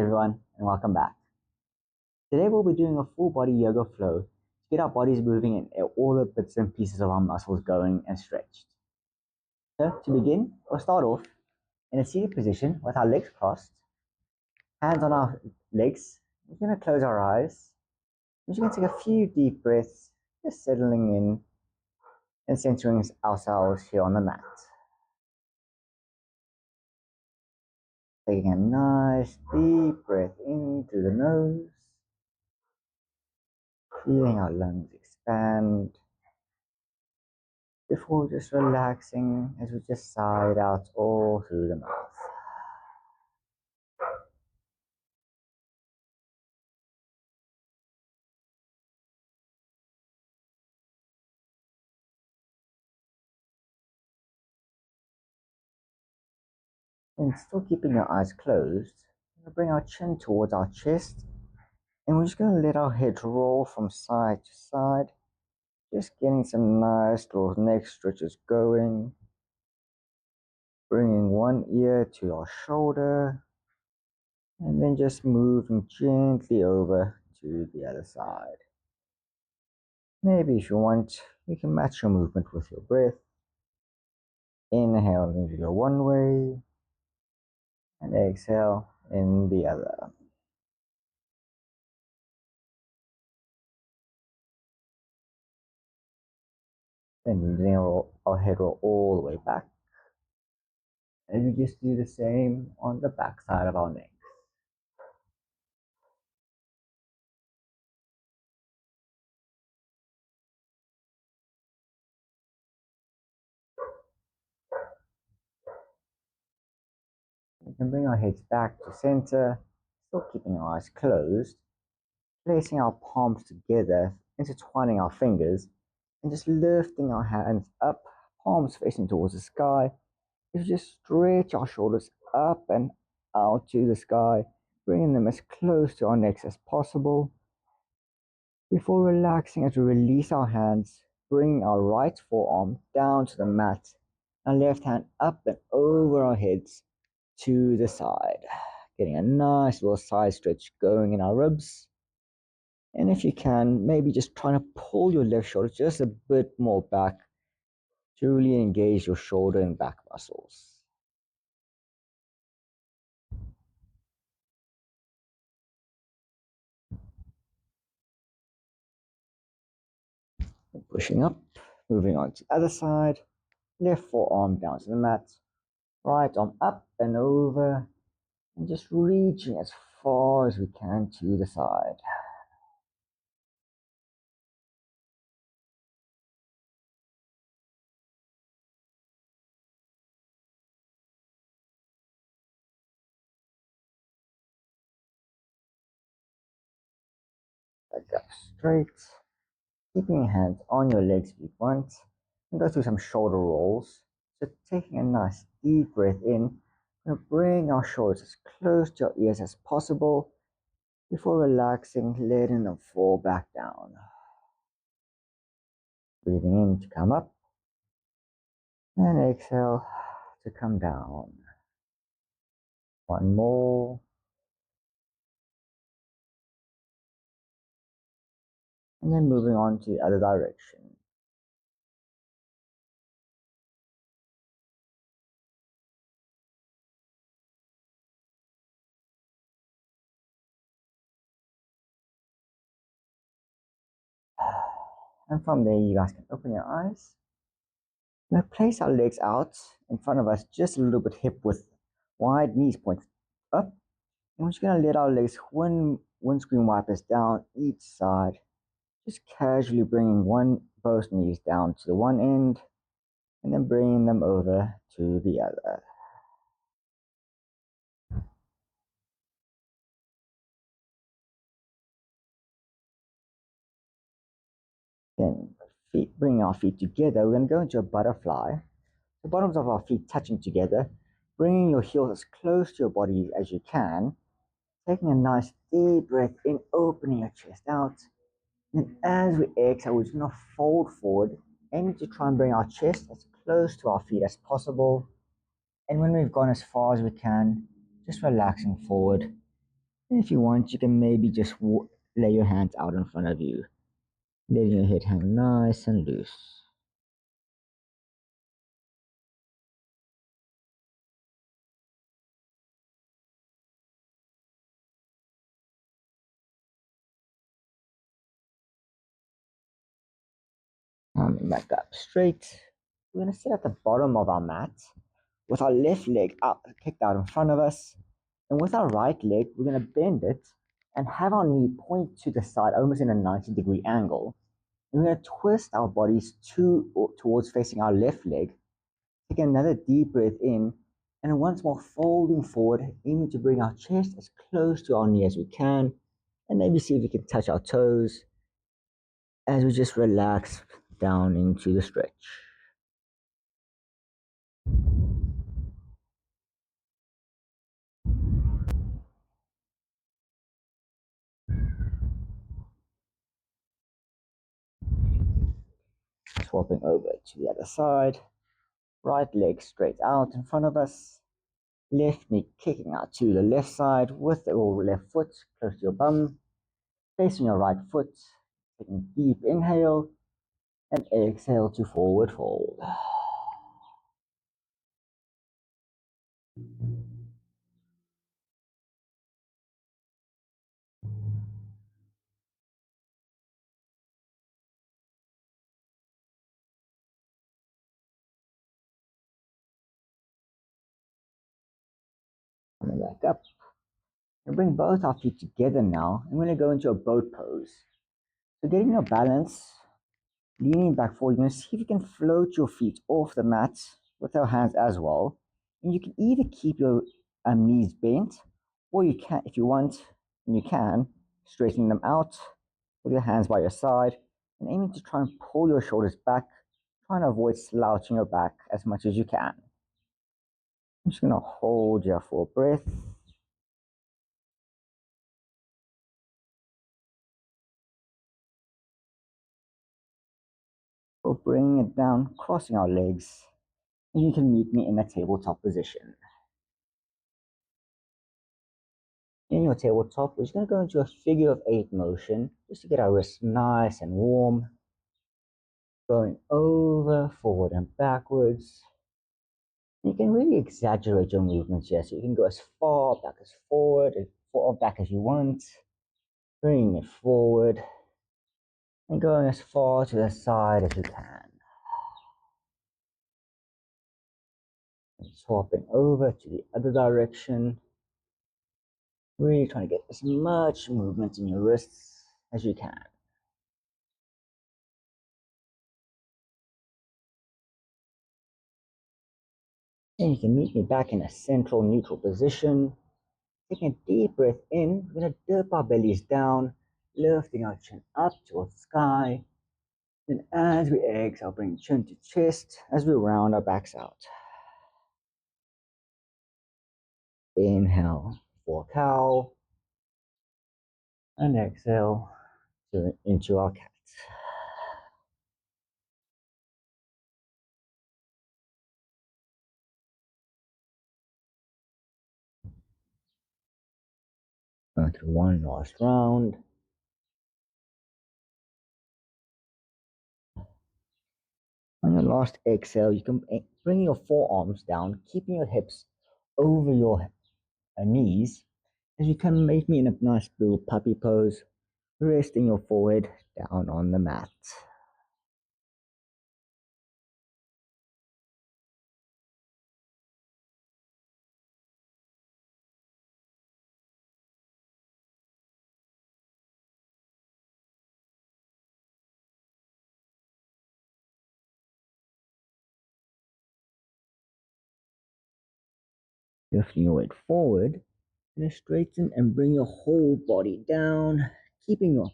everyone, and welcome back. Today we'll be doing a full body yoga flow to get our bodies moving and all the bits and pieces of our muscles going and stretched. So to begin, we'll start off in a seated position with our legs crossed, hands on our legs. We're going to close our eyes. We're just going to take a few deep breaths, just settling in and centering ourselves here on the mat. Taking a nice deep breath in through the nose. Feeling our lungs expand before just relaxing as we just sigh it out all through the mouth. And still keeping our eyes closed, we're going to bring our chin towards our chest, and we're just going to let our head roll from side to side, just getting some nice little neck stretches going. Bringing one ear to our shoulder, and then just moving gently over to the other side. Maybe if you want, you can match your movement with your breath. Inhale into your one way, and exhale in the other. Then letting our head roll all the way back. And we just do the same on the back side of our neck. We can bring our heads back to center, still keeping our eyes closed, placing our palms together, intertwining our fingers, and just lifting our hands up, palms facing towards the sky. If you just stretch our shoulders up and out to the sky, bringing them as close to our necks as possible. Before relaxing as we release our hands, bringing our right forearm down to the mat, and left hand up and over our heads to the side, getting a nice little side stretch going in our ribs. And if you can, maybe just trying to pull your left shoulder just a bit more back to really engage your shoulder and back muscles. And pushing up, moving on to the other side, left forearm down to the mat, right arm up and over, and just reaching as far as we can to the side. Leg up straight, keeping your hands on your legs if you want, and go through some shoulder rolls. So taking a nice deep breath in, we're going to bring our shoulders as close to our ears as possible before relaxing, letting them fall back down. Breathing in to come up, and exhale to come down. One more. And then moving on to the other direction. And from there, you guys can open your eyes. Now place our legs out in front of us, just a little bit hip width wide, knees point up. And we're just going to let our legs windscreen wipers down each side, just casually bringing both knees down to the one end, and then bringing them over to the other. Then bring our feet together. We're going to go into a butterfly. The bottoms of our feet touching together, bringing your heels as close to your body as you can, taking a nice deep breath in, opening your chest out. And as we exhale, we're just going to fold forward, aiming to try and bring our chest as close to our feet as possible. And when we've gone as far as we can, just relaxing forward And if you want, you can maybe just lay your hands out in front of you, letting your head hang nice and loose. Coming back up straight. We're going to sit at the bottom of our mat with our left leg out, kicked out in front of us. And with our right leg, we're going to bend it and have our knee point to the side, almost in a 90-degree angle. And we're going to twist our bodies towards facing our left leg. Take another deep breath in, and once more folding forward, aiming to bring our chest as close to our knee as we can, and maybe see if we can touch our toes as we just relax down into the stretch. Swapping over to the other side. Right leg straight out in front of us. Left knee kicking out to the left side with your left foot close to your bum. Facing your right foot. Taking a deep inhale and exhale to forward fold. Coming back up. And bring both our feet together now. I'm going to go into a boat pose. So getting your balance, leaning back forward, you're going to see if you can float your feet off the mat with your hands as well. And you can either keep your knees bent, or you can, if you want, and you can, straighten them out with your hands by your side and aiming to try and pull your shoulders back, trying to avoid slouching your back as much as you can. I'm just going to hold here for a breath. We'll bring it down, crossing our legs. And you can meet me in a tabletop position. In your tabletop, we're just going to go into a figure of 8 motion just to get our wrists nice and warm. Going over, forward, and backwards. You can really exaggerate your movements here, so you can go as far back as forward and far back as you want. Bringing it forward and going as far to the side as you can. And swapping over to the other direction. Really trying to get as much movement in your wrists as you can. And you can meet me back in a central neutral position. Taking a deep breath in, we're going to dip our bellies down, lifting our chin up towards the sky. Then as we exhale, bring chin to chest as we round our backs out. Inhale for cow. And exhale into our cat. Going through one last round. On your last exhale, you can bring your forearms down, keeping your hips over your knees, as you can make me in a nice little puppy pose, resting your forehead down on the mat. Lifting your weight forward, and straighten and bring your whole body down, keeping your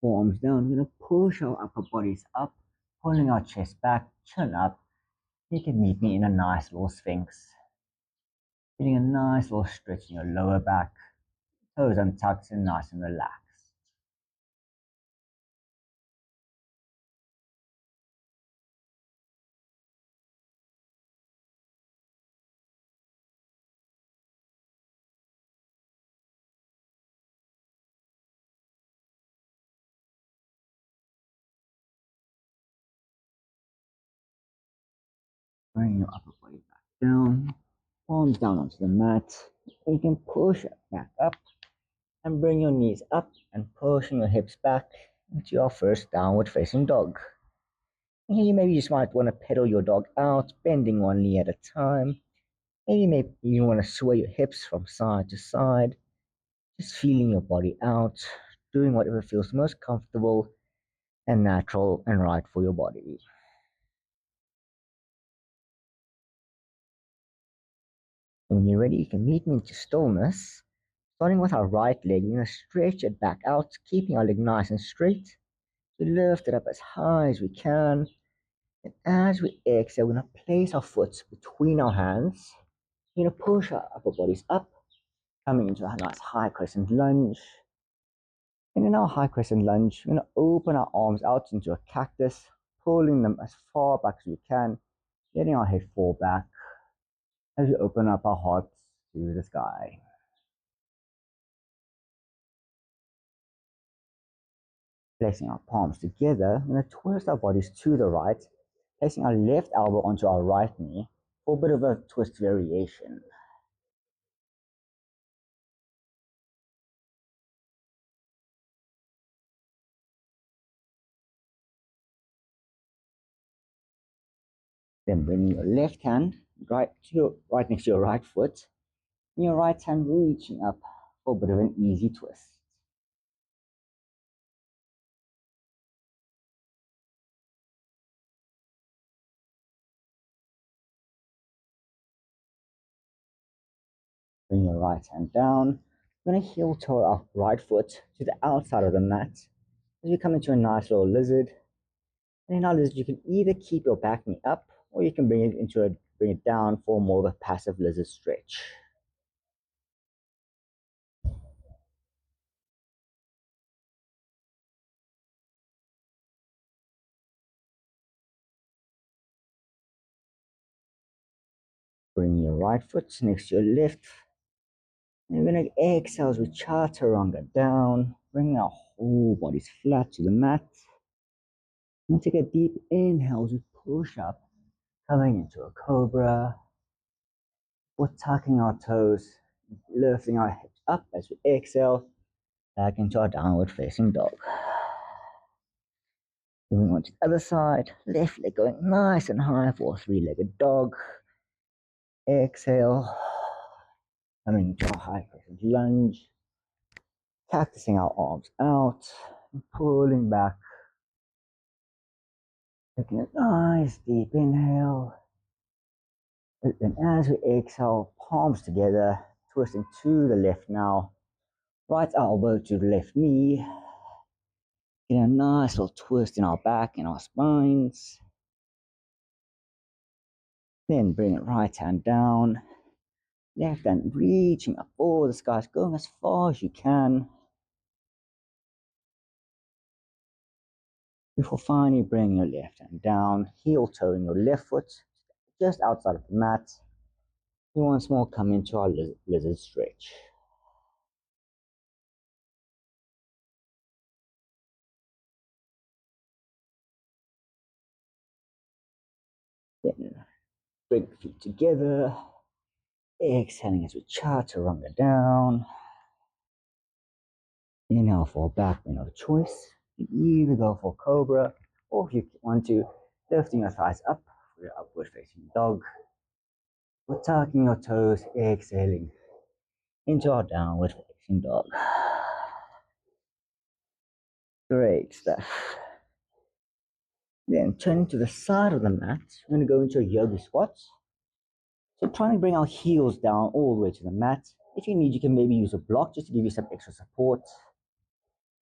forearms down. We're going to push our upper bodies up, pulling our chest back, chin up. You can meet me in a nice little sphinx. Getting a nice little stretch in your lower back, toes untucked and nice and relaxed. Bring your upper body back down, palms down onto the mat. You can push it back up and bring your knees up and pushing your hips back into your first downward facing dog. And here maybe you just might want to pedal your dog out, bending one knee at a time. Maybe you want to sway your hips from side to side, just feeling your body out, doing whatever feels most comfortable and natural and right for your body. When you're ready, you can meet me into stillness, starting with our right leg. We're going to stretch it back out, keeping our leg nice and straight. We lift it up as high as we can. And as we exhale, we're going to place our foot between our hands. We're going to push our upper bodies up, coming into a nice high crescent lunge. And in our high crescent lunge, we're going to open our arms out into a cactus, pulling them as far back as we can, letting our head fall back as we open up our hearts to the sky. Placing our palms together, we're going to twist our bodies to the right, placing our left elbow onto our right knee for a bit of a twist variation. Then bringing your left hand right next to your right foot, and your right hand reaching up for a bit of an easy twist. Bring your right hand down. We're going to heel toe our right foot to the outside of the mat as we come into a nice little lizard. And in our lizard, you can either keep your back knee up or you can bring it down for more of a passive lizard stretch. Bring your right foot next to your left. And we're going to exhale as we chaturanga down, bringing our whole bodies flat to the mat. And take a deep inhale as we push up, coming into a cobra. We're tucking our toes, lifting our hips up as we exhale, back into our downward facing dog. Moving on to the other side, left leg going nice and high for a three-legged dog. Exhale, coming into a high crescent lunge, cactusing our arms out, and pulling back. Taking a nice deep inhale. And as we exhale, palms together, twisting to the left now. Right elbow to the left knee. Get a nice little twist in our back and our spines. Then bring it right hand down. Left hand reaching up for the skies, going as far as you can. Before finally bringing your left hand down, heel toeing your left foot just outside of the mat. We once more come into our lizard stretch. Then bring the feet together. Exhaling as we chaturanga down. Inhale for back bend of choice. You can either go for cobra, or if you want to, lifting your thighs up for your upward facing dog. We're tucking your toes, exhaling into our downward facing dog. Great stuff. Then turning to the side of the mat, we're going to go into a yogi squat. So trying to bring our heels down all the way to the mat. If you need, you can maybe use a block just to give you some extra support.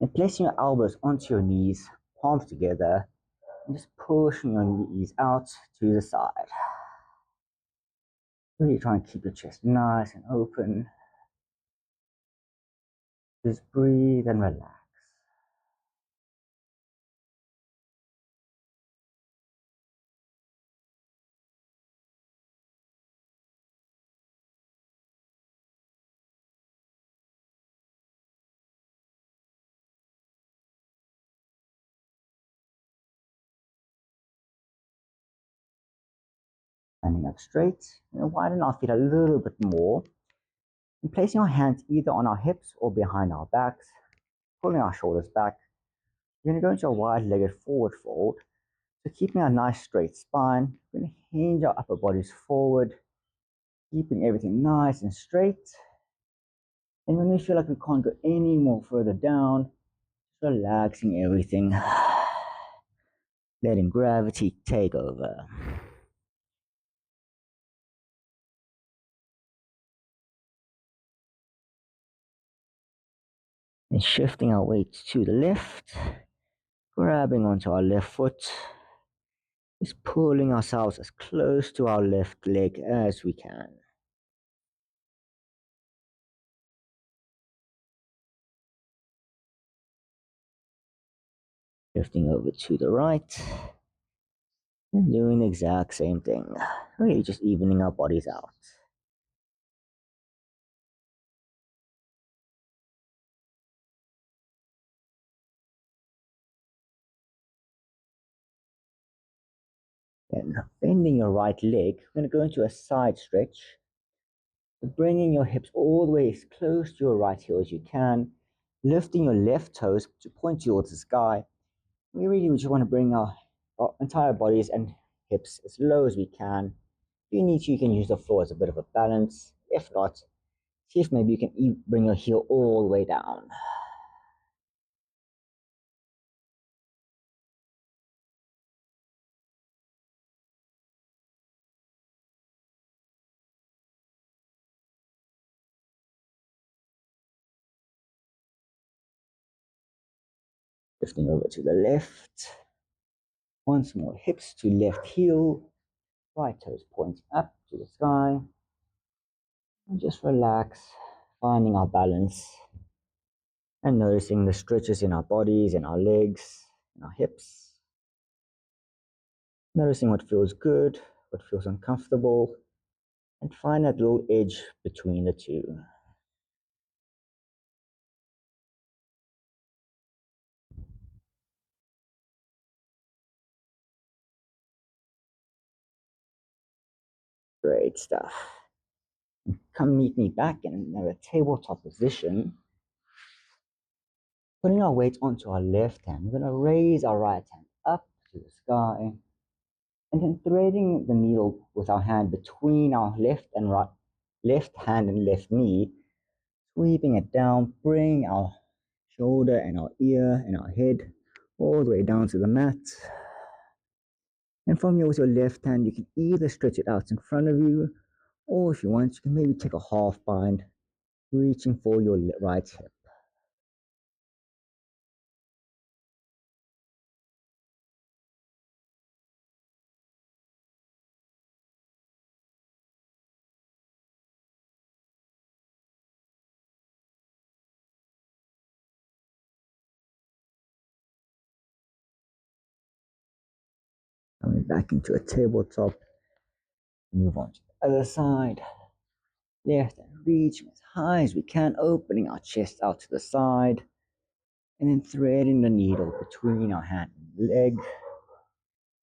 And placing your elbows onto your knees, palms together, and just pushing your knees out to the side. Really try and keep your chest nice and open. Just breathe and relax. Standing up straight, widen our feet a little bit more, and placing our hands either on our hips or behind our backs, pulling our shoulders back. We're going to go into a wide-legged forward fold. So keeping a nice straight spine, we're going to hinge our upper bodies forward, keeping everything nice and straight. And when we feel like we can't go any more further down, relaxing everything, letting gravity take over. And shifting our weight to the left, grabbing onto our left foot, just pulling ourselves as close to our left leg as we can. Shifting over to the right, and doing the exact same thing, really just evening our bodies out. Then bending your right leg, we're going to go into a side stretch. Bringing your hips all the way as close to your right heel as you can, lifting your left toes to point towards the sky. We really just want to bring our entire bodies and hips as low as we can. If you need to, you can use the floor as a bit of a balance. If not, see if maybe you can bring your heel all the way down. Lifting over to the left. Once more, hips to left heel. Right toes pointing up to the sky. And just relax, finding our balance. And noticing the stretches in our bodies, in our legs, in our hips. Noticing what feels good, what feels uncomfortable, and find that little edge between the two. Great stuff. Come meet me back in another tabletop position. Putting our weight onto our left hand, we're going to raise our right hand up to the sky, and then threading the needle with our hand between our left hand and left knee, sweeping it down, bring our shoulder and our ear and our head all the way down to the mat. And from here with your left hand, you can either stretch it out in front of you, or if you want, you can maybe take a half bind, reaching for your right hip. Coming back into a tabletop, move on to the other side. Left and reaching as high as we can, opening our chest out to the side, and then threading the needle between our hand and leg,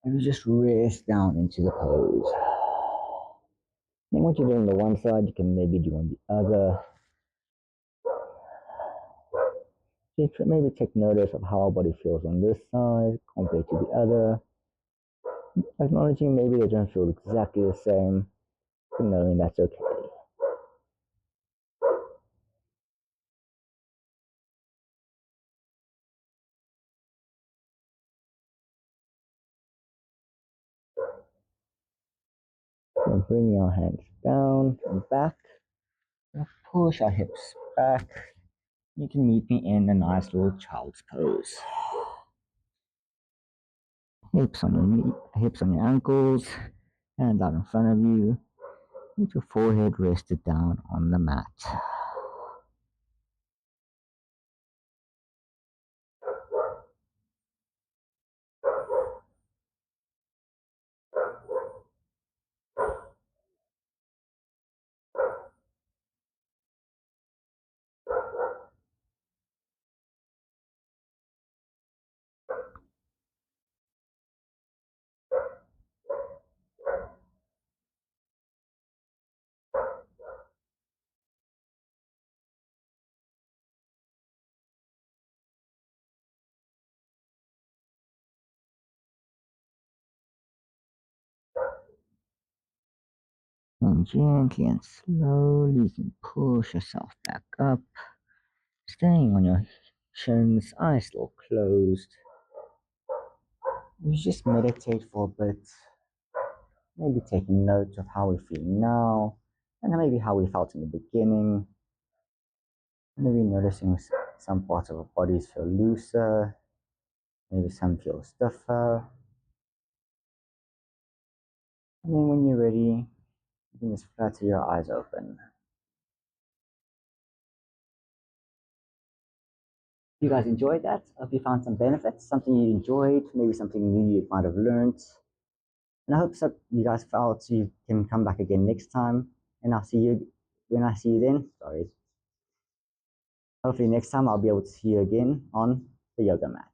and we just rest down into the pose. And what you do on the one side, you can maybe do on the other. Maybe take notice of how our body feels on this side compared to the other. Acknowledging maybe they don't feel exactly the same, but knowing that's okay. And bringing our hands down and back. And push our hips back. You can meet me in a nice little child's pose. Hips on your ankles, hands out in front of you, with your forehead rested down on the mat. and gently and slowly you can push yourself back up, staying on your shins, eyes still closed. You just meditate for a bit, maybe taking note of how we're feeling now, and maybe how we felt in the beginning. Maybe noticing some parts of our bodies feel looser, maybe some feel stiffer. And then when you're ready, you can just flutter your eyes open. If you guys enjoyed that, I hope you found some benefits, something you enjoyed, maybe something new you might have learned. And I hope so you guys felt you can come back again next time. And I'll see you when I see you then. Sorry. Hopefully next time I'll be able to see you again on the yoga mat.